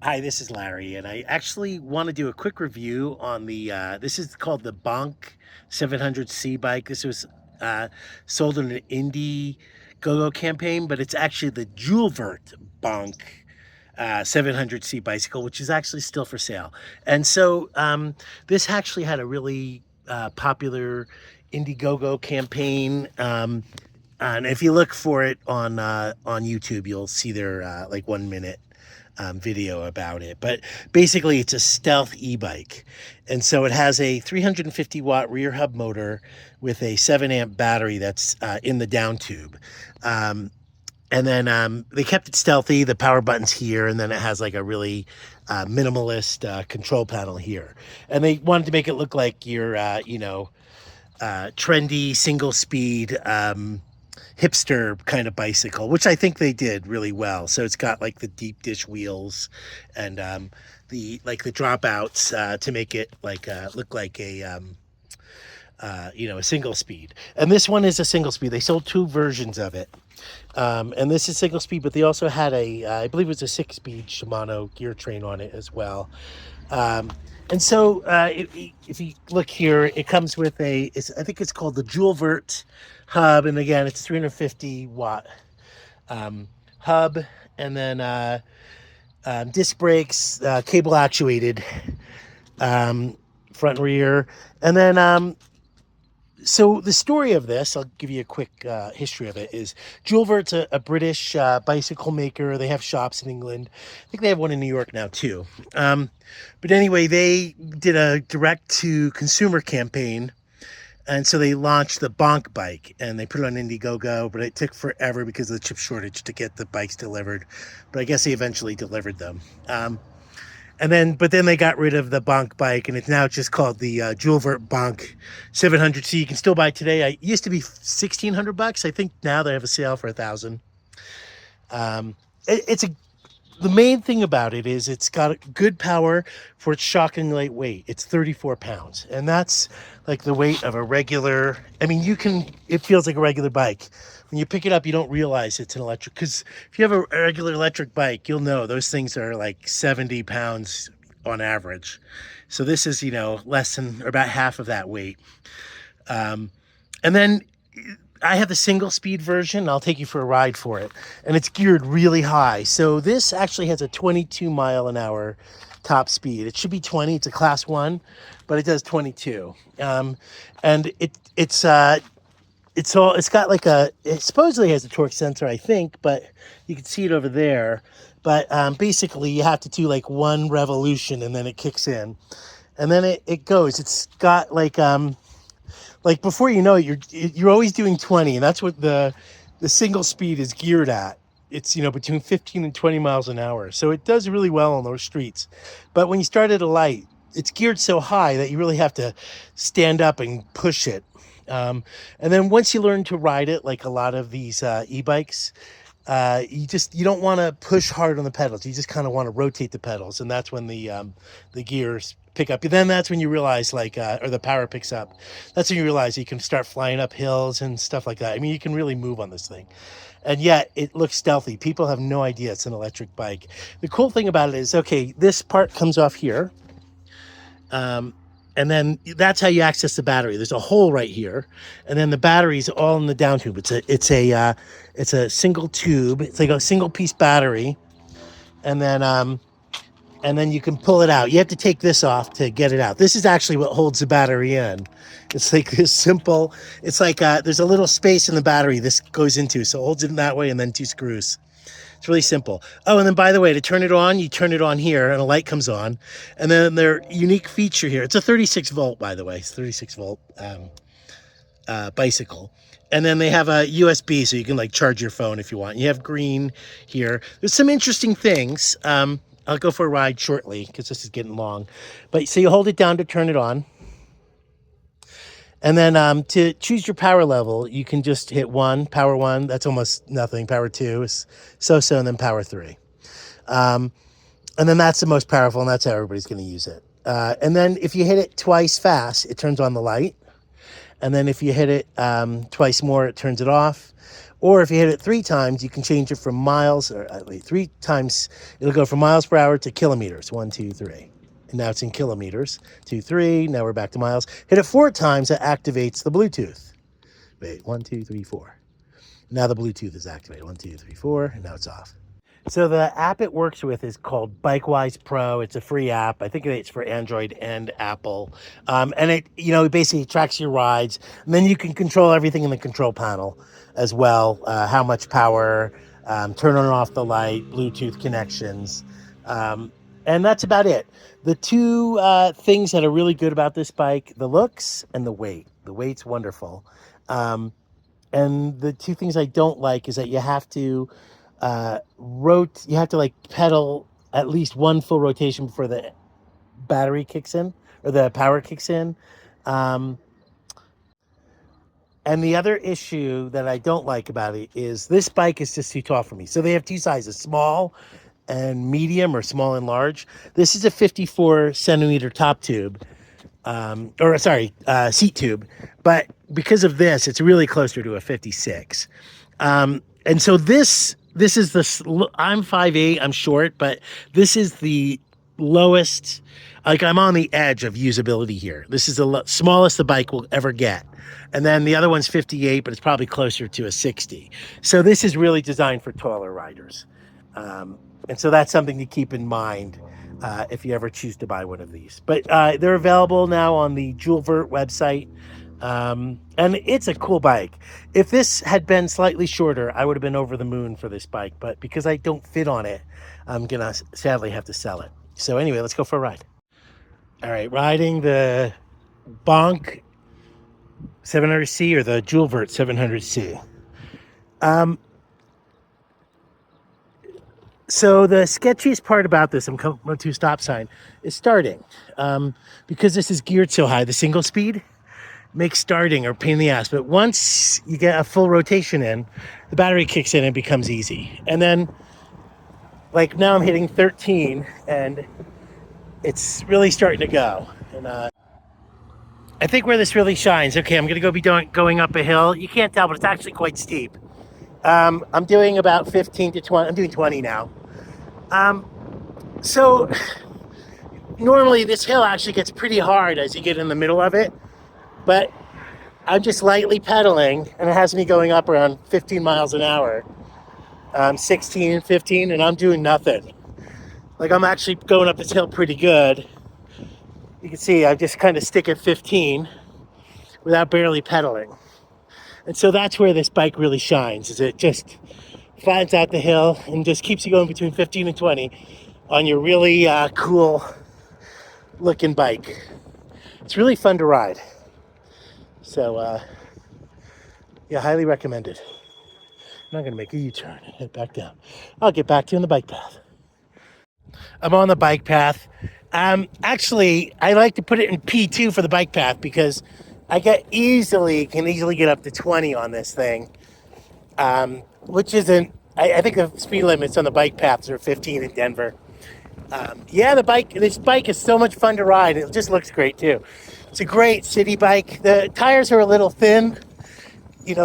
Hi, this is Larry, and I actually want to do a quick review on this is called the BONC 700c bike. This was uh, sold in an IndieGoGo campaign, but it's actually the Joulvert BONC 700c bicycle, which is actually still for sale. And so this actually had a really popular IndieGoGo campaign. And if you look for it on YouTube, you'll see their like 1 minute video about it. But basically, it's a stealth e-bike, and so it has a 350 watt rear hub motor with a 7 amp battery that's in the down tube. And then they kept it stealthy. The power button's here, and then it has like a really minimalist control panel here. And they wanted to make it look like your trendy single speed hipster kind of bicycle, which I think they did really well. So it's got like the deep dish wheels and the dropouts to make it like look like a single speed. And this one is a single speed. They sold two versions of it. And this is single speed, but they also had I believe it was a 6-speed Shimano gear train on it as well. And so if you look here, it comes with I think it's called the Joulvert hub. And again, it's 350 watt hub. And then disc brakes, cable actuated, front and rear. And then so the story of this, I'll give you a quick history of it, is Joulvert's a British bicycle maker. They have shops in England. I think they have one in New York now too. But anyway, they did a direct-to-consumer campaign, and so they launched the BONC bike, and they put it on IndieGoGo, but it took forever because of the chip shortage to get the bikes delivered. But I guess they eventually delivered them. But then they got rid of the BONC bike, and it's now just called the Joulvert BONC 700c. You can still buy it today. It used to be $1,600. I think now they have a sale for $1,000. The main thing about it is it's got good power for its shocking lightweight. It's 34 pounds, and that's like the weight of a regular. I mean, it feels like a regular bike. When you pick it up, you don't realize it's an electric, because if you have a regular electric bike, you'll know those things are like 70 pounds on average. So this is, less than or about half of that weight. And then I have the single speed version. I'll take you for a ride for it. And it's geared really high. So this actually has a 22 mile an hour top speed. It should be 20. It's a class 1, but it does 22. And it's got like it supposedly has a torque sensor, I think, but you can see it over there. But basically you have to do like one revolution and then it kicks in. And then it goes. It's got like before you know it, you're always doing 20, and that's what the single speed is geared at. It's between 15 and 20 miles an hour, so it does really well on those streets. But when you start at a light, it's geared so high that you really have to stand up and push it. And then once you learn to ride it, like a lot of these e-bikes, you don't want to push hard on the pedals. You just kind of want to rotate the pedals, and that's when the gears pick up. Then that's when you realize or the power picks up. That's when you realize you can start flying up hills and stuff like that. I mean, you can really move on this thing. And yet it looks stealthy. People have no idea it's an electric bike. The cool thing about it is, okay, this part comes off here. And then that's how you access the battery. There's a hole right here, and then the battery's all in the down tube. It's a single tube. It's like a single piece battery, and then you can pull it out. You have to take this off to get it out. This is actually what holds the battery in. It's like this simple. It's like there's a little space in the battery this goes into, so it holds it in that way, and then 2 screws. It's really simple. Oh, and then by the way, to turn it on, you turn it on here and a light comes on. And then their unique feature here, it's a 36 volt, by the way. It's 36 volt bicycle. And then they have a USB, so you can like charge your phone if you want. You have green here. There's some interesting things. I'll go for a ride shortly because this is getting long. But so you hold it down to turn it on. And then to choose your power level, you can just hit 1, power 1. That's almost nothing. Power 2 is so-so, and then power 3. And then that's the most powerful, and that's how everybody's going to use it. And then if you hit it twice fast, it turns on the light. And then if you hit it twice more, it turns it off. Or if you hit it 3 times, you can change it from miles, or wait, 3 times, it'll go from miles per hour to kilometers. 1, 2, 3. And now it's in kilometers. 2, 3. Now we're back to miles. Hit it 4 times, it activates the Bluetooth. Wait, 1, 2, 3, 4. Now the Bluetooth is activated. 1, 2, 3, 4, and now it's off. So the app it works with is called BikeWise Pro. It's a free app. I think it's for Android and Apple. And it, it basically tracks your rides. And then you can control everything in the control panel as well. How much power, turn on and off the light, Bluetooth connections. And that's about it. The 2 things that are really good about this bike, the looks and the weight. The weight's wonderful. And the 2 things I don't like is that you have to you have to like pedal at least 1 full rotation before the battery kicks in or the power kicks in. And the other issue that I don't like about it is this bike is just too tall for me. So they have 2 sizes, small and medium, or small and large. This is a 54 centimeter top tube, seat tube. But because of this, it's really closer to a 56. And so this is I'm 5'8", I'm short, but this is the lowest, like I'm on the edge of usability here. This is the smallest the bike will ever get. And then the other one's 58, but it's probably closer to a 60. So this is really designed for taller riders. And so that's something to keep in mind if you ever choose to buy one of these. But they're available now on the Joulvert website. And it's a cool bike. If this had been slightly shorter, I would have been over the moon for this bike. But because I don't fit on it, I'm going to sadly have to sell it. So anyway, let's go for a ride. All right, riding the BONC 700c or the Joulvert 700c. So the sketchiest part about this, I'm coming to a stop sign, is starting. Because this is geared so high, the single speed makes starting a pain in the ass. But once you get a full rotation in, the battery kicks in and becomes easy. And then, like now I'm hitting 13 and it's really starting to go. And I think where this really shines, okay, I'm going to be going up a hill. You can't tell, but it's actually quite steep. I'm doing about 15 to 20. I'm doing 20 now. So normally this hill actually gets pretty hard as you get in the middle of it, but I'm just lightly pedaling and it has me going up around 15 miles an hour, 16, 15, and I'm doing nothing. Like I'm actually going up this hill pretty good. You can see I just kind of stick at 15 without barely pedaling. And so that's where this bike really shines, is it just flattens out the hill and just keeps you going between 15 and 20 on your really cool looking bike. It's really fun to ride. So, yeah, highly recommended. I'm not going to make a U-turn and head back down. I'll get back to you on the bike path. I'm on the bike path. Actually, I like to put it in P2 for the bike path because I can easily get up to 20 on this thing, which isn't, I think the speed limits on the bike paths are 15 in Denver. Yeah, this bike is so much fun to ride. It just looks great too. It's a great city bike. The tires are a little thin,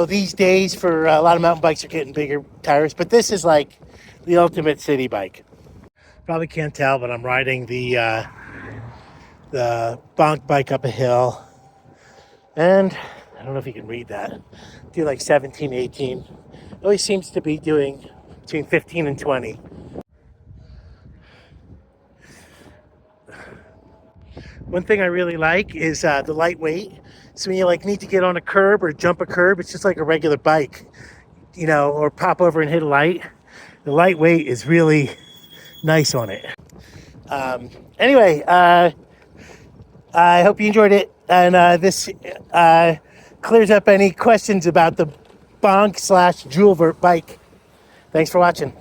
these days for a lot of mountain bikes are getting bigger tires, but this is like the ultimate city bike. Probably can't tell, but I'm riding the BONC bike up a hill. And I don't know if you can read that. Do like 17, 18. Always seems to be doing between 15 and 20. One thing I really like is the lightweight. So when you need to get on a curb or jump a curb, it's just like a regular bike, or pop over and hit a light. The lightweight is really nice on it. Anyway, I hope you enjoyed it. And this clears up any questions about the BONC / Joulvert bike. Thanks for watching.